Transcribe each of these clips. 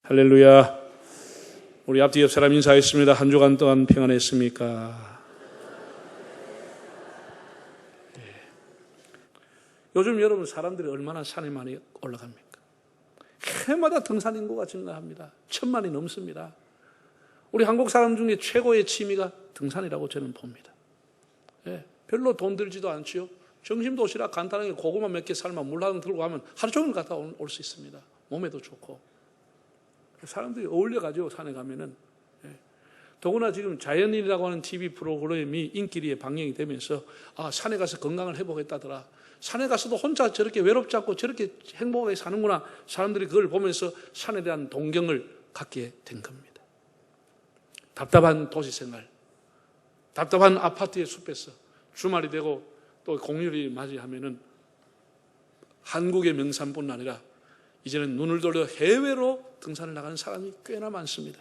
할렐루야. 우리 앞뒤 옆 사람 인사했습니다. 한 주간 동안 평안했습니까? 네. 요즘 여러분 사람들이 얼마나 산에 많이 올라갑니까? 해마다 등산 인구가 증가합니다. 1000만이 넘습니다. 우리 한국 사람 중에 최고의 취미가 등산이라고 저는 봅니다. 네. 별로 돈 들지도 않지요. 정심도시락 간단하게 고구마 몇 개 삶아 물 한 통 들고 가면 하루 종일 갔다 올 수 있습니다. 몸에도 좋고. 사람들이 어울려가지고 산에 가면은. 더구나 지금 자연인이라고 하는 TV 프로그램이 인기리에 방영이 되면서 산에 가서 건강을 회복했다더라. 산에 가서도 혼자 저렇게 외롭지 않고 저렇게 행복하게 사는구나. 사람들이 그걸 보면서 산에 대한 동경을 갖게 된 겁니다. 답답한 도시생활, 답답한 아파트의 숲에서 주말이 되고 또 공휴일이 맞이하면은 한국의 명산뿐 아니라 이제는 눈을 돌려 해외로 등산을 나가는 사람이 꽤나 많습니다.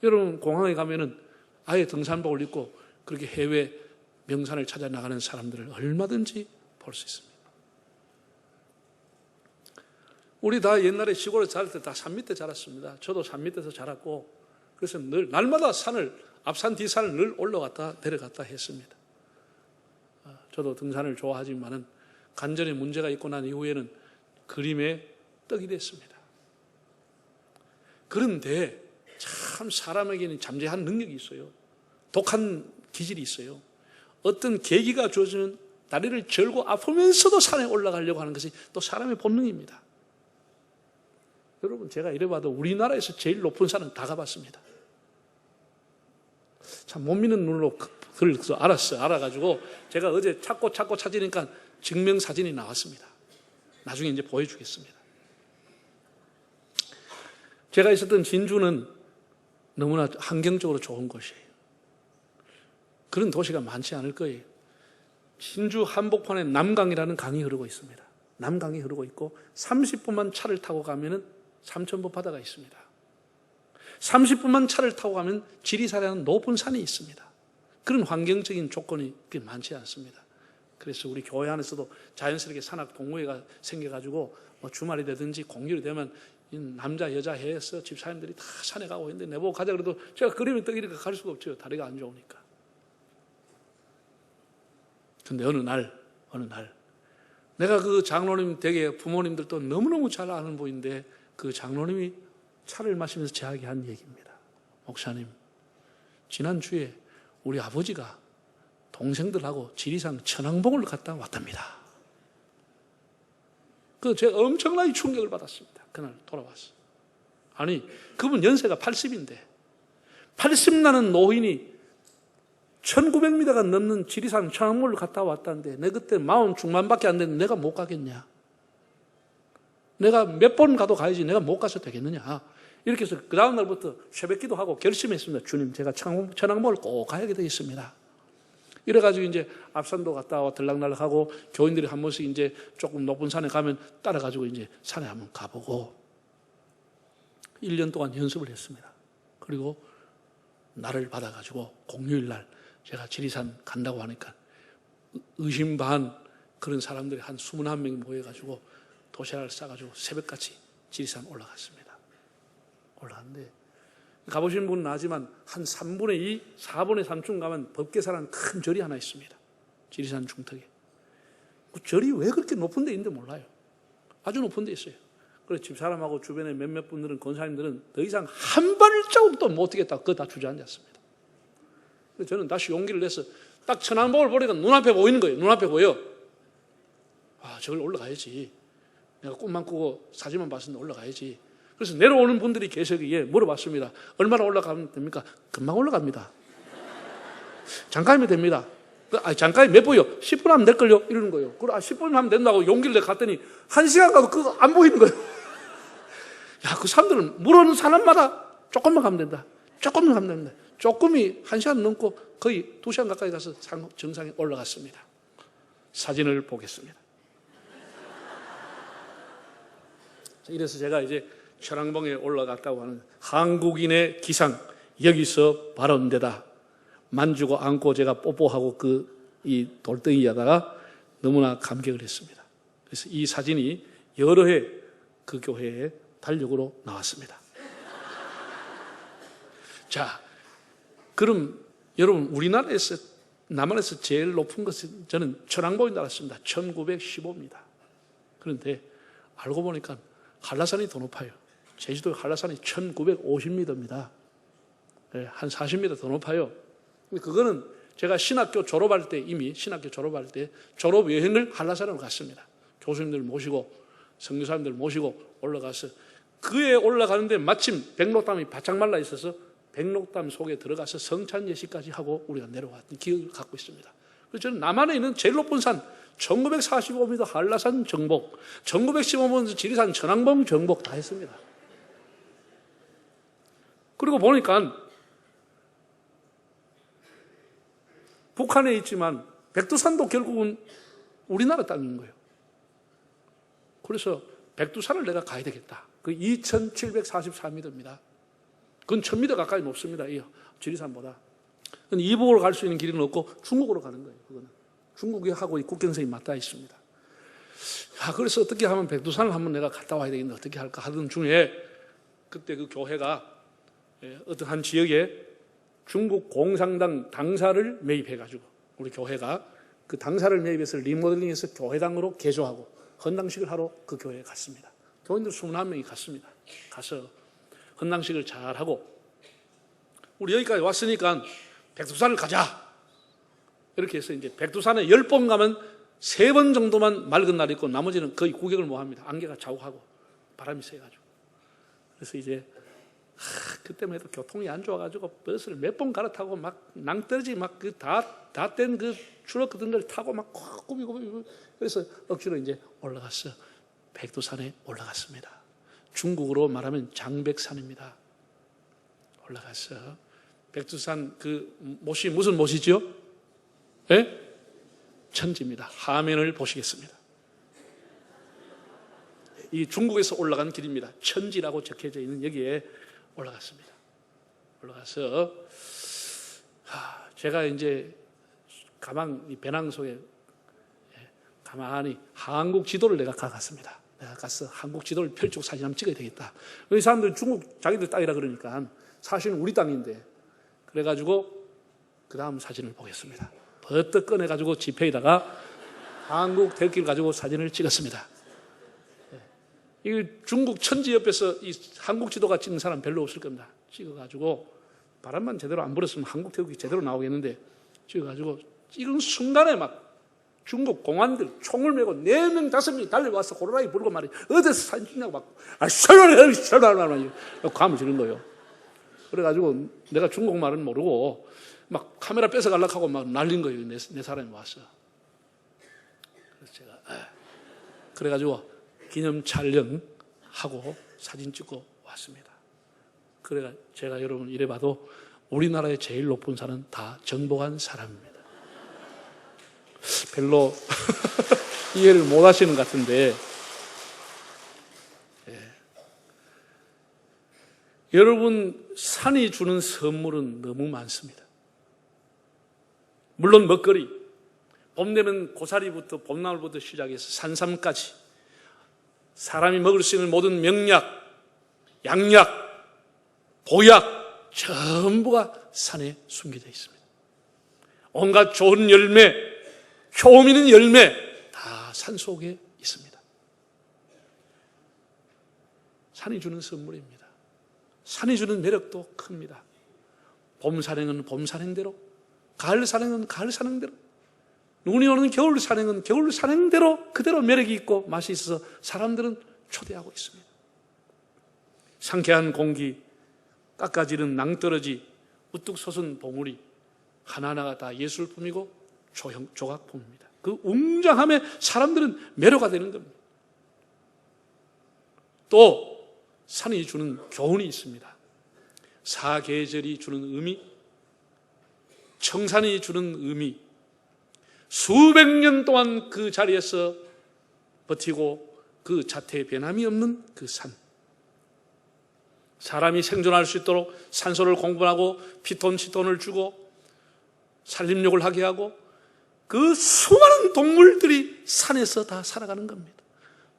여러분 공항에 가면은 아예 등산복을 입고 그렇게 해외 명산을 찾아 나가는 사람들을 얼마든지 볼 수 있습니다. 우리 다 옛날에 시골에 자랄 때 다 산 밑에 자랐습니다. 저도 산 밑에서 자랐고 그래서 늘 날마다 산을 앞산 뒤산을 늘 올라갔다 내려갔다 했습니다. 저도 등산을 좋아하지만은 관절에 문제가 있고 난 이후에는 그림에 떡이 됐습니다. 그런데 참 사람에게는 잠재한 능력이 있어요. 독한 기질이 있어요. 어떤 계기가 주어지는 다리를 절고 아프면서도 산에 올라가려고 하는 것이 또 사람의 본능입니다. 여러분 제가 이래봐도 우리나라에서 제일 높은 산은 다 가봤습니다. 참 못 믿는 눈으로 그래서 알았어요. 알아가지고 제가 어제 찾고 찾으니까 증명사진이 나왔습니다. 나중에 이제 보여주겠습니다. 제가 있었던 진주는 너무나 환경적으로 좋은 곳이에요. 그런 도시가 많지 않을 거예요. 진주 한복판에 남강이라는 강이 흐르고 있습니다. 남강이 흐르고 있고 30분만 차를 타고 가면은 삼천포 바다가 있습니다. 30분만 차를 타고 가면 지리산이라는 높은 산이 있습니다. 그런 환경적인 조건이 그렇게 많지 않습니다. 그래서 우리 교회 안에서도 자연스럽게 산악 동호회가 생겨가지고 주말이 되든지 공휴일이 되면 남자 여자 해서 집사님들이 다 산에 가고 있는데 내보고 가자 그래도 제가 그림에 떡이니까 갈 수가 없죠. 다리가 안 좋으니까. 근데 어느 날 내가 그 장로님 댁에 부모님들도 너무너무 잘 아는 분인데 그 장로님이 차를 마시면서 저에게 한 얘기입니다. 목사님, 지난주에 우리 아버지가 동생들하고 지리산 천왕봉을 갔다 왔답니다. 제가 엄청나게 충격을 받았습니다. 그날 돌아왔어. 아니, 그분 연세가 80인데 80나는 노인이 1900m가 넘는 지리산 천왕봉을 갔다 왔다는데 내 그때 40 중반밖에 안 됐는데 내가 못 가겠냐? 내가 몇 번 가도 가야지 내가 못 가서 되겠느냐? 이렇게 해서 그 다음 날부터 새벽기도 하고 결심했습니다. 주님, 제가 천왕봉을 꼭 가야 되겠습니다. 이래가지고 이제 앞산도 갔다 와 들락날락하고 교인들이 한 번씩 이제 조금 높은 산에 가면 따라가지고 이제 산에 한번 가보고 1년 동안 연습을 했습니다. 그리고 날을 받아가지고 공휴일날 제가 지리산 간다고 하니까 의심 반 그런 사람들이 한 21명 모여가지고 도시락을 싸가지고 새벽같이 지리산 올라갔습니다. 올라갔는데 가보신 분은 아지만 한 3분의 2, 4분의 3쯤 가면 법계사라는 큰 절이 하나 있습니다. 지리산 중턱에. 그 절이 왜 그렇게 높은 데 있는지 몰라요. 아주 높은 데 있어요. 그래서 집사람하고 주변에 몇몇 분들은 권사님들은 더 이상 한 발자국도 못 뛰겠다. 그거 다 주저앉았습니다. 그래서 저는 다시 용기를 내서 딱 천왕봉을 보니까 눈앞에 보이는 거예요. 눈앞에 보여. 저걸 올라가야지. 내가 꿈만 꾸고 사진만 봤었는데 올라가야지. 그래서 내려오는 분들이 계시기에 물어봤습니다. 얼마나 올라가면 됩니까? 금방 올라갑니다. 잠깐이면 됩니다. 잠깐이 몇 분이요? 10분 하면 될걸요? 이러는 거예요. 그래, 10분 하면 된다고 용기를 내 갔더니 1시간 가도 그거 안 보이는 거예요. 야, 그 사람들은 물어오는 사람마다 조금만 가면 된다. 조금만 가면 된다. 조금이 1시간 넘고 거의 2시간 가까이 가서 정상에 올라갔습니다. 사진을 보겠습니다. 이래서 제가 이제 천왕봉에 올라갔다고 하는 한국인의 기상, 여기서 발언되다. 만주고 안고 제가 뽀뽀하고 이 돌덩이 하다가 너무나 감격을 했습니다. 그래서 이 사진이 여러 해 그 교회에 달력으로 나왔습니다. 자, 그럼 여러분 우리나라에서 남한에서 제일 높은 것은 저는 천왕봉인 줄 알았습니다. 1915입니다. 그런데 알고 보니까 한라산이 더 높아요. 제주도 한라산이 1950m입니다. 한 40m 더 높아요. 그거는 제가 신학교 졸업할 때 이미 신학교 졸업할 때 졸업 여행을 한라산으로 갔습니다. 교수님들 모시고 선교사님들 모시고 올라가서 그에 올라가는데 마침 백록담이 바짝 말라 있어서 백록담 속에 들어가서 성찬 예식까지 하고 우리가 내려왔던 기억을 갖고 있습니다. 그래서 저는 남한에 있는 제일 높은 산 1945m 한라산 정복, 1915m 지리산 천왕봉 정복 다 했습니다. 그리고 보니까 북한에 있지만 백두산도 결국은 우리나라 땅인 거예요. 그래서 백두산을 내가 가야 되겠다. 그 2744m입니다. 그건 1000m 가까이 높습니다. 이 지리산보다. 이북으로 갈 수 있는 길은 없고 중국으로 가는 거예요. 그거는 중국하고 국경선이 맞닿아 있습니다. 그래서 어떻게 하면 백두산을 한번 내가 갔다 와야 되겠는데 어떻게 할까 하던 중에 그때 그 교회가 어떤 한 지역에 중국 공산당 당사를 매입해가지고 우리 교회가 그 당사를 매입해서 리모델링해서 교회당으로 개조하고 헌당식을 하러 그 교회에 갔습니다. 교인들 21명이 갔습니다. 가서 헌당식을 잘 하고 우리 여기까지 왔으니까 백두산을 가자. 이렇게 해서 이제 백두산에 10번 가면 3번 정도만 맑은 날이 있고 나머지는 거의 구경을 못 합니다. 안개가 자욱하고 바람이 세가지고. 그래서 이제 그때만 해도 교통이 안 좋아가지고 버스를 몇 번 갈아타고 막 낭떠러지 막 그 다 뗀 그 트럭 같은 걸 타고 막 꾸미고 그래서 억지로 이제 올라갔어. 백두산에 올라갔습니다. 중국으로 말하면 장백산입니다. 올라갔어. 백두산 그 못이 무슨 못이죠? 예? 천지입니다. 화면을 보시겠습니다. 이 중국에서 올라간 길입니다. 천지라고 적혀져 있는 여기에 올라갔습니다. 올라가서 제가 이제 가방 이 배낭 속에 가만히 한국 지도를 내가 가갔습니다. 내가 가서 한국 지도를 펼치고 사진 한번 찍어야 되겠다. 이 사람들 중국 자기들 땅이라 그러니까 사실은 우리 땅인데 그래가지고 그 다음 사진을 보겠습니다. 버뜩 꺼내가지고 지폐에다가 한국 태극기를 가지고 사진을 찍었습니다. 이 중국 천지 옆에서 이 한국 지도가 찍는 사람 별로 없을 겁니다. 찍어가지고 바람만 제대로 안 불었으면 한국 태극기 제대로 나오겠는데 찍어가지고 찍은 순간에 막 중국 공안들 총을 메고 4명, 5명이 달려와서 호루라기 불고 말이야. 어디서 사진 찍냐고 막 셔라라라라라 감을 지는 거예요. 그래가지고 내가 중국말은 모르고 막 카메라 뺏어가려고 하고 막 날린 거예요. 내 사람이 와서. 그래서 제가 그래가지고 기념 촬영하고 사진 찍고 왔습니다. 그래가 제가 여러분 이래 봐도 우리나라의 제일 높은 산은 다 정복한 사람입니다. 별로 이해를 못 하시는 것 같은데 여러분 산이 주는 선물은 너무 많습니다. 물론 먹거리, 봄 되면 고사리부터 봄나물부터 시작해서 산삼까지 사람이 먹을 수 있는 모든 명약, 양약, 보약 전부가 산에 숨겨져 있습니다. 온갖 좋은 열매, 효험 있는 열매 다 산 속에 있습니다. 산이 주는 선물입니다. 산이 주는 매력도 큽니다. 봄 산행은 봄 산행대로, 가을 산행은 가을 산행대로, 눈이 오는 겨울 산행은 겨울 산행대로 그대로 매력이 있고 맛이 있어서 사람들은 초대하고 있습니다. 상쾌한 공기, 깎아지는 낭떠러지, 우뚝 솟은 봉우리 하나하나가 다 예술품이고 조각품입니다. 그 웅장함에 사람들은 매료가 되는 겁니다. 또 산이 주는 교훈이 있습니다. 사계절이 주는 의미, 청산이 주는 의미, 수백 년 동안 그 자리에서 버티고 그 자태에 변함이 없는 그 산. 사람이 생존할 수 있도록 산소를 공급하고 피톤치톤을 주고 산림욕을 하게 하고 그 수많은 동물들이 산에서 다 살아가는 겁니다.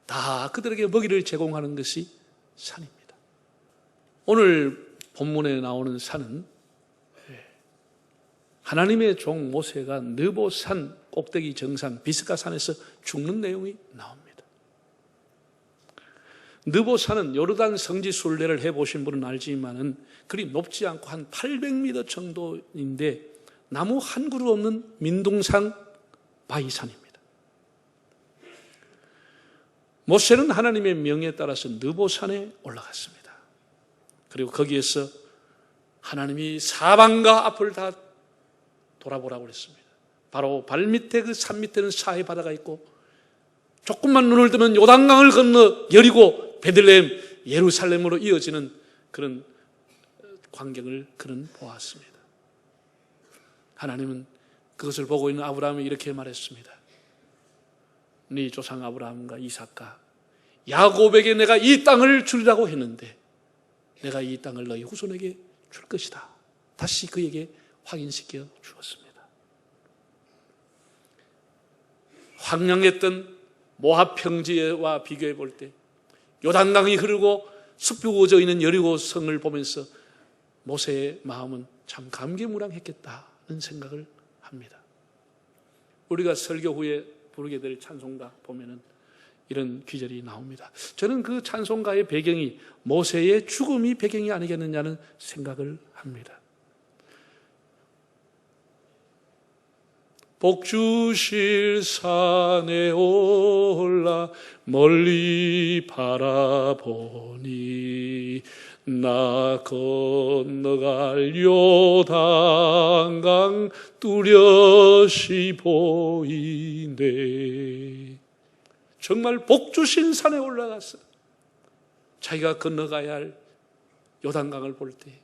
다 그들에게 먹이를 제공하는 것이 산입니다. 오늘 본문에 나오는 산은 하나님의 종 모세가 느보산 꼭대기 정상 비스가산에서 죽는 내용이 나옵니다. 느보산은 요르단 성지 순례를 해보신 분은 알지만은 그리 높지 않고 한 800m 정도인데 나무 한 그루 없는 민둥산 바위산입니다. 모세는 하나님의 명에 따라서 느보산에 올라갔습니다. 그리고 거기에서 하나님이 사방과 앞을 다 돌아보라고 그랬습니다. 바로 발밑에 그 산 밑에는 사해 바다가 있고 조금만 눈을 뜨면 요단강을 건너 여리고 베들레헴 예루살렘으로 이어지는 그런 광경을 그는 보았습니다. 하나님은 그것을 보고 있는 아브라함이 이렇게 말했습니다. 네 조상 아브라함과 이삭과 야곱에게 내가 이 땅을 주리라고 했는데 내가 이 땅을 너희 후손에게 줄 것이다. 다시 그에게 확인시켜 주었습니다. 황량했던 모압 평지와 비교해 볼 때 요단강이 흐르고 숲이 우거져 있는 여리고 성을 보면서 모세의 마음은 참 감개무량했겠다는 생각을 합니다. 우리가 설교 후에 부르게 될 찬송가 보면은 이런 귀절이 나옵니다. 저는 그 찬송가의 배경이 모세의 죽음이 배경이 아니겠느냐는 생각을 합니다. 복 주실 산에 올라 멀리 바라보니 나 건너갈 요단강 뚜렷이 보이네. 정말 복 주신 산에 올라가서 자기가 건너가야 할 요단강을 볼 때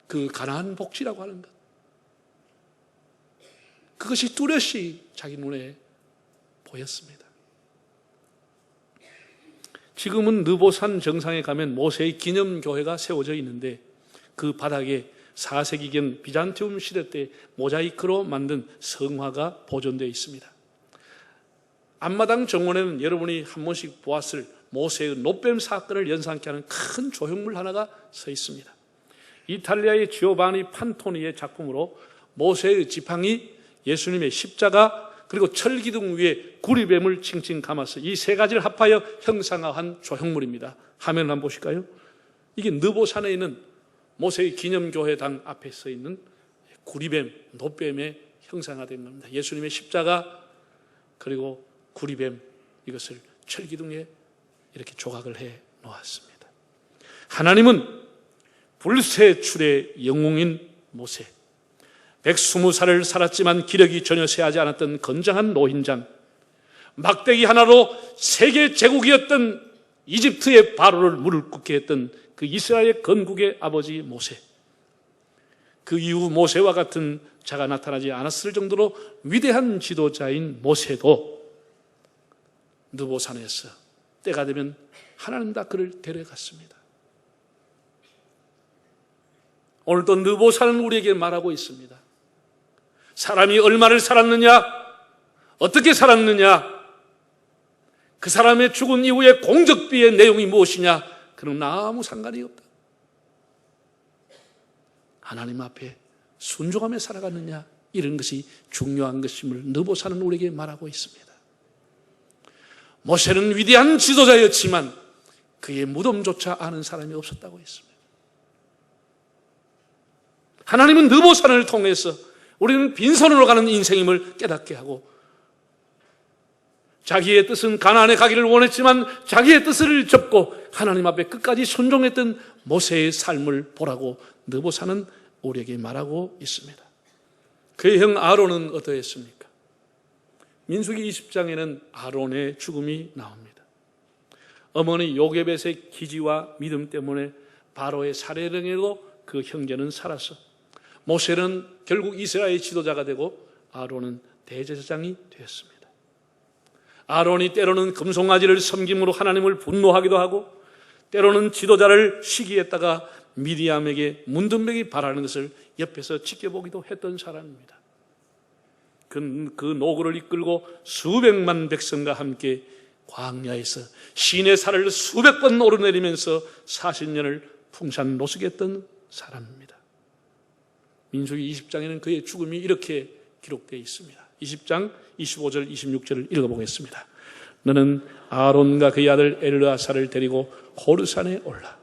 그 가나안 복지라고 하는 것, 그것이 뚜렷이 자기 눈에 보였습니다. 지금은 느보산 정상에 가면 모세의 기념교회가 세워져 있는데 그 바닥에 4세기경 비잔티움 시대 때 모자이크로 만든 성화가 보존되어 있습니다. 앞마당 정원에는 여러분이 한 번씩 보았을 모세의 노뱀 사건을 연상케 하는 큰 조형물 하나가 서 있습니다. 이탈리아의 지오바니 판토니의 작품으로 모세의 지팡이, 예수님의 십자가, 그리고 철기둥 위에 구리뱀을 칭칭 감아서 이 세 가지를 합하여 형상화한 조형물입니다. 화면 한번 보실까요? 이게 느보산에 있는 모세의 기념교회당 앞에 서 있는 구리뱀, 노뱀의 형상화된 겁니다. 예수님의 십자가 그리고 구리뱀, 이것을 철기둥에 이렇게 조각을 해 놓았습니다. 하나님은 불세출의 영웅인 모세, 120살을 살았지만 기력이 전혀 쇠하지 않았던 건장한 노인장, 막대기 하나로 세계 제국이었던 이집트의 바로를 무릎 꿇게 했던 그 이스라엘 건국의 아버지 모세, 그 이후 모세와 같은 자가 나타나지 않았을 정도로 위대한 지도자인 모세도 느보산에서 때가 되면 하나님 다 그를 데려갔습니다. 오늘도 느보산은 우리에게 말하고 있습니다. 사람이 얼마를 살았느냐, 어떻게 살았느냐, 그 사람의 죽은 이후에 공적비의 내용이 무엇이냐, 그런 아무 상관이 없다. 하나님 앞에 순종하며 살아갔느냐, 이런 것이 중요한 것임을 느보산은 우리에게 말하고 있습니다. 모세는 위대한 지도자였지만 그의 무덤조차 아는 사람이 없었다고 했습니다. 하나님은 느보산을 통해서 우리는 빈손으로 가는 인생임을 깨닫게 하고, 자기의 뜻은 가나안에 가기를 원했지만 자기의 뜻을 접고 하나님 앞에 끝까지 순종했던 모세의 삶을 보라고 느보산은 우리에게 말하고 있습니다. 그의 형 아론은 어떠했습니까? 민수기 20장에는 아론의 죽음이 나옵니다. 어머니 요게벳의 기지와 믿음 때문에 바로의 살해령에도 그 형제는 살아서 모세는 결국 이스라엘의 지도자가 되고 아론은 대제사장이 되었습니다. 아론이 때로는 금송아지를 섬김으로 하나님을 분노하기도 하고 때로는 지도자를 시기했다가 미디암에게 문둥병이 바라는 것을 옆에서 지켜보기도 했던 사람입니다. 그 노고를 이끌고 수백만 백성과 함께 광야에서 시내산을 수백 번 오르내리면서 40년을 풍산 노숙했던 사람입니다. 민수기 20장에는 그의 죽음이 이렇게 기록되어 있습니다. 20장 25절 26절을 읽어보겠습니다. 너는 아론과 그의 아들 엘르아살을 데리고 호르산에 올라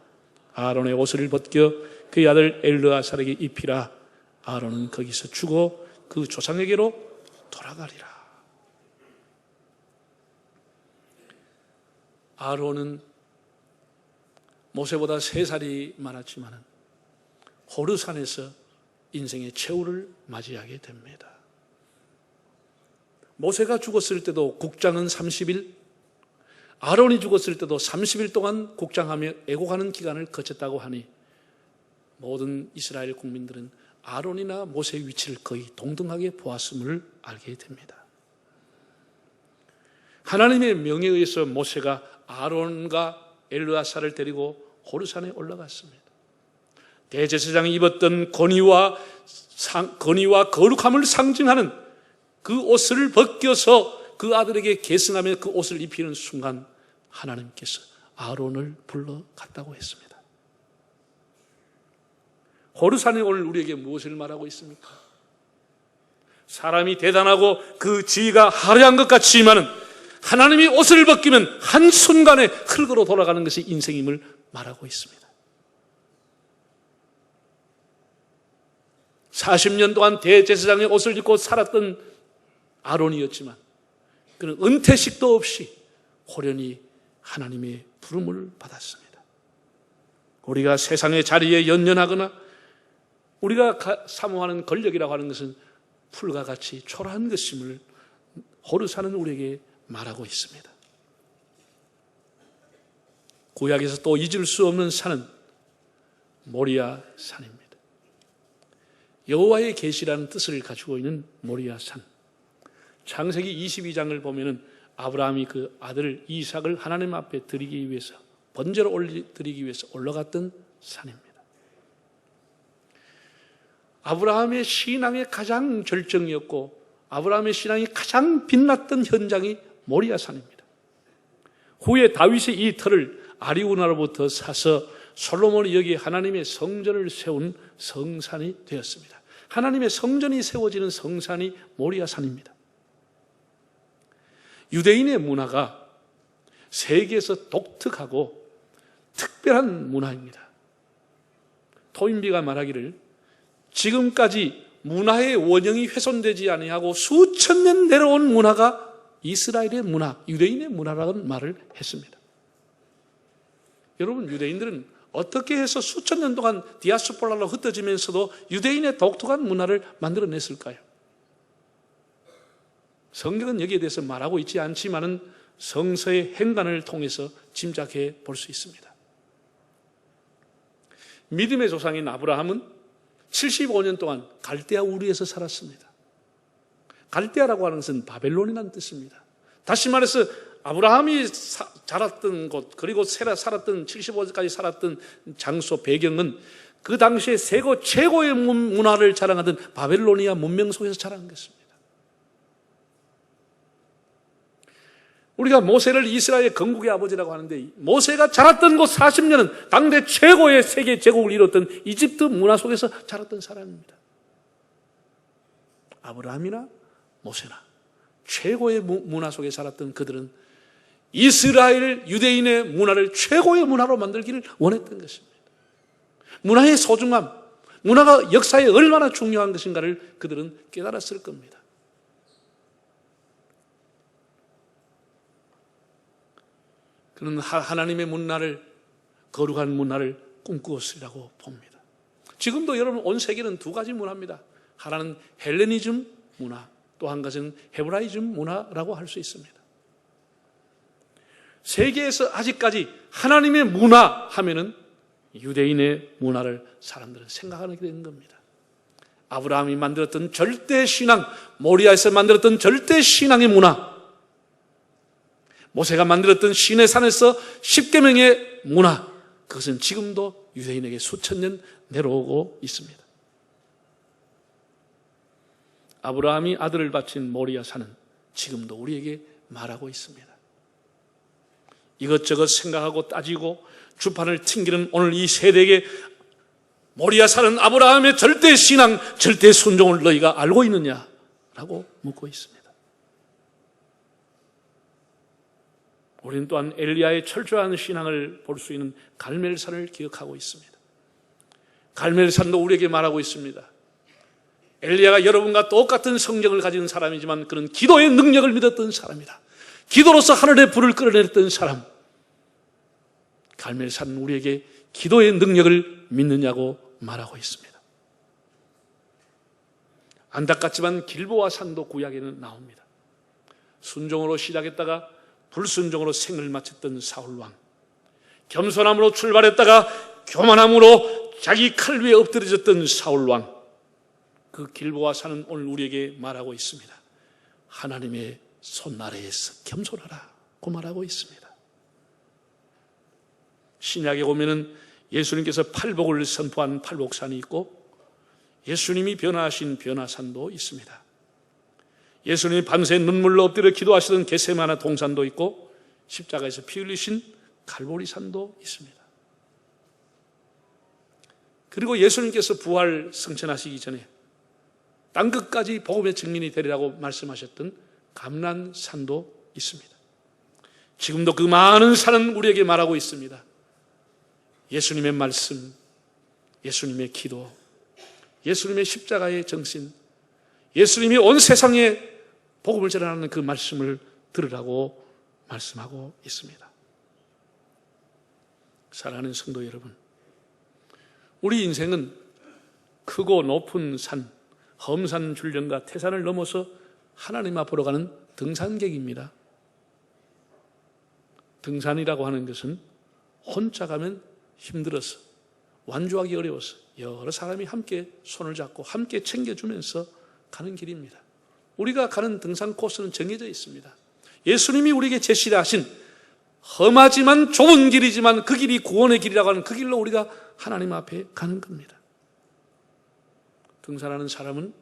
아론의 옷을 벗겨 그의 아들 엘르아살에게 입히라. 아론은 거기서 죽어 그 조상에게로 돌아가리라. 아론은 모세보다 3살이 많았지만 호르산에서 인생의 최후를 맞이하게 됩니다. 모세가 죽었을 때도 국장은 30일, 아론이 죽었을 때도 30일 동안 국장하며 애곡하는 기간을 거쳤다고 하니 모든 이스라엘 국민들은 아론이나 모세의 위치를 거의 동등하게 보았음을 알게 됩니다. 하나님의 명령에 의해서 모세가 아론과 엘르아살을 데리고 호르산에 올라갔습니다. 대제사장이 입었던 권위와 거룩함을 상징하는 그 옷을 벗겨서 그 아들에게 계승하며 그 옷을 입히는 순간 하나님께서 아론을 불러갔다고 했습니다. 호르산에 오늘 우리에게 무엇을 말하고 있습니까? 사람이 대단하고 그 지위가 화려한 것 같지만은 하나님이 옷을 벗기면 한순간에 흙으로 돌아가는 것이 인생임을 말하고 있습니다. 40년 동안 대제사장의 옷을 입고 살았던 아론이었지만 그는 은퇴식도 없이 호련히 하나님의 부름을 받았습니다. 우리가 세상의 자리에 연연하거나 우리가 사모하는 권력이라고 하는 것은 풀과 같이 초라한 것임을 호르산은 우리에게 말하고 있습니다. 구약에서 또 잊을 수 없는 산은 모리아 산입니다. 여호와의 계시라는 뜻을 가지고 있는 모리아 산. 창세기 22장을 보면은 아브라함이 그 아들 이삭을 하나님 앞에 드리기 위해서 번제로 드리기 위해서 올라갔던 산입니다. 아브라함의 신앙의 가장 절정이었고 아브라함의 신앙이 가장 빛났던 현장이 모리아 산입니다. 후에 다윗의 이 터를 아리우나로부터 사서 솔로몬이 여기에 하나님의 성전을 세운 성산이 되었습니다. 하나님의 성전이 세워지는 성산이 모리아 산입니다. 유대인의 문화가 세계에서 독특하고 특별한 문화입니다. 토인비가 말하기를 지금까지 문화의 원형이 훼손되지 아니하고 수천 년 내려온 문화가 이스라엘의 문화, 유대인의 문화라는 말을 했습니다. 여러분, 유대인들은 어떻게 해서 수천 년 동안 디아스포라로 흩어지면서도 유대인의 독특한 문화를 만들어냈을까요? 성경은 여기에 대해서 말하고 있지 않지만은 성서의 행간을 통해서 짐작해 볼 수 있습니다. 믿음의 조상인 아브라함은 75년 동안 갈대아 우르에서 살았습니다. 갈대아라고 하는 것은 바벨론이라는 뜻입니다. 다시 말해서 아브라함이 자랐던 곳 그리고 살았던 75년까지 살았던 장소 배경은 그 당시에 세계 최고의 문화를 자랑하던 바벨로니아 문명 속에서 자란 것입니다. 우리가 모세를 이스라엘의 건국의 아버지라고 하는데 모세가 자랐던 곳 40년은 당대 최고의 세계 제국을 이뤘던 이집트 문화 속에서 자랐던 사람입니다. 아브라함이나 모세나 최고의 문화 속에 살았던 그들은 이스라엘 유대인의 문화를 최고의 문화로 만들기를 원했던 것입니다. 문화의 소중함, 문화가 역사에 얼마나 중요한 것인가를 그들은 깨달았을 겁니다. 그는 하나님의 문화를, 거룩한 문화를 꿈꾸었으리라고 봅니다. 지금도 여러분 온 세계는 두 가지 문화입니다. 하나는 헬레니즘 문화, 또 한 가지는 헤브라이즘 문화라고 할 수 있습니다. 세계에서 아직까지 하나님의 문화 하면은 유대인의 문화를 사람들은 생각하게 되는 겁니다. 아브라함이 만들었던 절대 신앙, 모리아에서 만들었던 절대 신앙의 문화, 모세가 만들었던 시내 산에서 십계명의 문화, 그것은 지금도 유대인에게 수천 년 내려오고 있습니다. 아브라함이 아들을 바친 모리아 산은 지금도 우리에게 말하고 있습니다. 이것저것 생각하고 따지고 주판을 튕기는 오늘 이 세대에게 모리아 산은 아브라함의 절대 신앙, 절대 순종을 너희가 알고 있느냐라고 묻고 있습니다. 우리는 또한 엘리야의 철저한 신앙을 볼 수 있는 갈멜산을 기억하고 있습니다. 갈멜산도 우리에게 말하고 있습니다. 엘리야가 여러분과 똑같은 성경을 가진 사람이지만 그는 기도의 능력을 믿었던 사람이다. 기도로서 하늘의 불을 끌어냈던 사람. 갈멜산은 우리에게 기도의 능력을 믿느냐고 말하고 있습니다. 안타깝지만 길보아 산도 구약에는 나옵니다. 순종으로 시작했다가 불순종으로 생을 마쳤던 사울왕, 겸손함으로 출발했다가 교만함으로 자기 칼 위에 엎드려졌던 사울왕, 그 길보아 산은 오늘 우리에게 말하고 있습니다. 하나님의 손 아래에서 겸손하라고 말하고 있습니다. 신약에 보면은 예수님께서 팔복을 선포한 팔복산이 있고 예수님이 변화하신 변화산도 있습니다. 예수님이 밤새 눈물로 엎드려 기도하시던 겟세마네 동산도 있고 십자가에서 피 흘리신 갈보리산도 있습니다. 그리고 예수님께서 부활 승천하시기 전에 땅끝까지 복음의 증인이 되리라고 말씀하셨던 감난산도 있습니다. 지금도 그 많은 산은 우리에게 말하고 있습니다. 예수님의 말씀, 예수님의 기도, 예수님의 십자가의 정신, 예수님이 온 세상에 복음을 전하는 그 말씀을 들으라고 말씀하고 있습니다. 사랑하는 성도 여러분, 우리 인생은 크고 높은 산, 험산 줄령과 태산을 넘어서 하나님 앞으로 가는 등산객입니다. 등산이라고 하는 것은 혼자 가면 힘들어서 완주하기 어려워서 여러 사람이 함께 손을 잡고 함께 챙겨주면서 가는 길입니다. 우리가 가는 등산 코스는 정해져 있습니다. 예수님이 우리에게 제시하신 험하지만 좁은 길이지만 그 길이 구원의 길이라고 하는 그 길로 우리가 하나님 앞에 가는 겁니다. 등산하는 사람은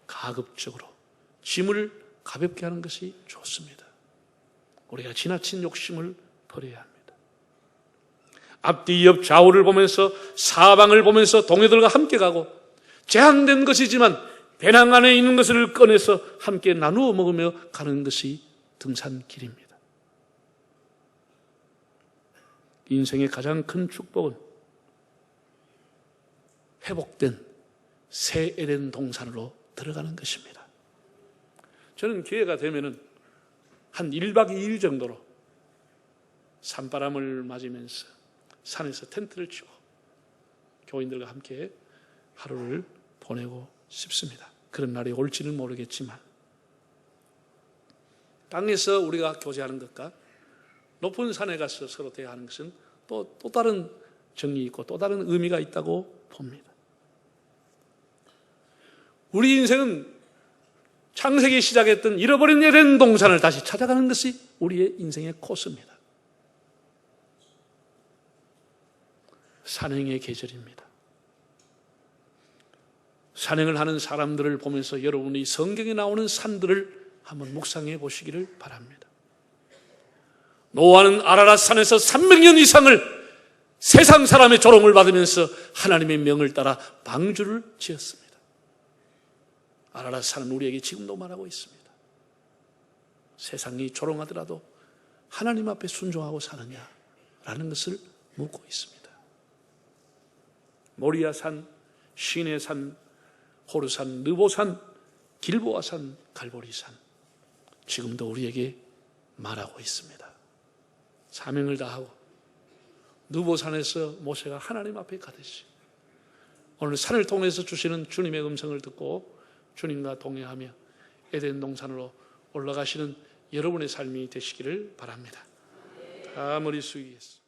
가급적으로 짐을 가볍게 하는 것이 좋습니다. 우리가 지나친 욕심을 버려야 합니다. 앞뒤 옆 좌우를 보면서 사방을 보면서 동료들과 함께 가고 제한된 것이지만 배낭 안에 있는 것을 꺼내서 함께 나누어 먹으며 가는 것이 등산길입니다. 인생의 가장 큰 축복은 회복된 새 에덴 동산으로 들어가는 것입니다. 저는 기회가 되면은 한 1박 2일 정도로 산바람을 맞으면서 산에서 텐트를 치고 교인들과 함께 하루를 보내고 싶습니다. 그런 날이 올지는 모르겠지만 땅에서 우리가 교제하는 것과 높은 산에 가서 서로 대화하는 것은 또 다른 정이 있고 또 다른 의미가 있다고 봅니다. 우리 인생은 창세기 시작했던 잃어버린 에덴 동산을 다시 찾아가는 것이 우리의 인생의 코스입니다. 산행의 계절입니다. 산행을 하는 사람들을 보면서 여러분이 성경에 나오는 산들을 한번 묵상해 보시기를 바랍니다. 노아는 아라랏 산에서 300년 이상을 세상 사람의 조롱을 받으면서 하나님의 명을 따라 방주를 지었습니다. 아라랏 산은 우리에게 지금도 말하고 있습니다. 세상이 조롱하더라도 하나님 앞에 순종하고 사느냐라는 것을 묻고 있습니다. 모리아산, 시내산, 호르산, 느보산, 길보아산, 갈보리산 지금도 우리에게 말하고 있습니다. 사명을 다하고 느보산에서 모세가 하나님 앞에 가듯이 오늘 산을 통해서 주시는 주님의 음성을 듣고 주님과 동행하며 에덴 동산으로 올라가시는 여러분의 삶이 되시기를 바랍니다. 다 머리 숙이겠습니다.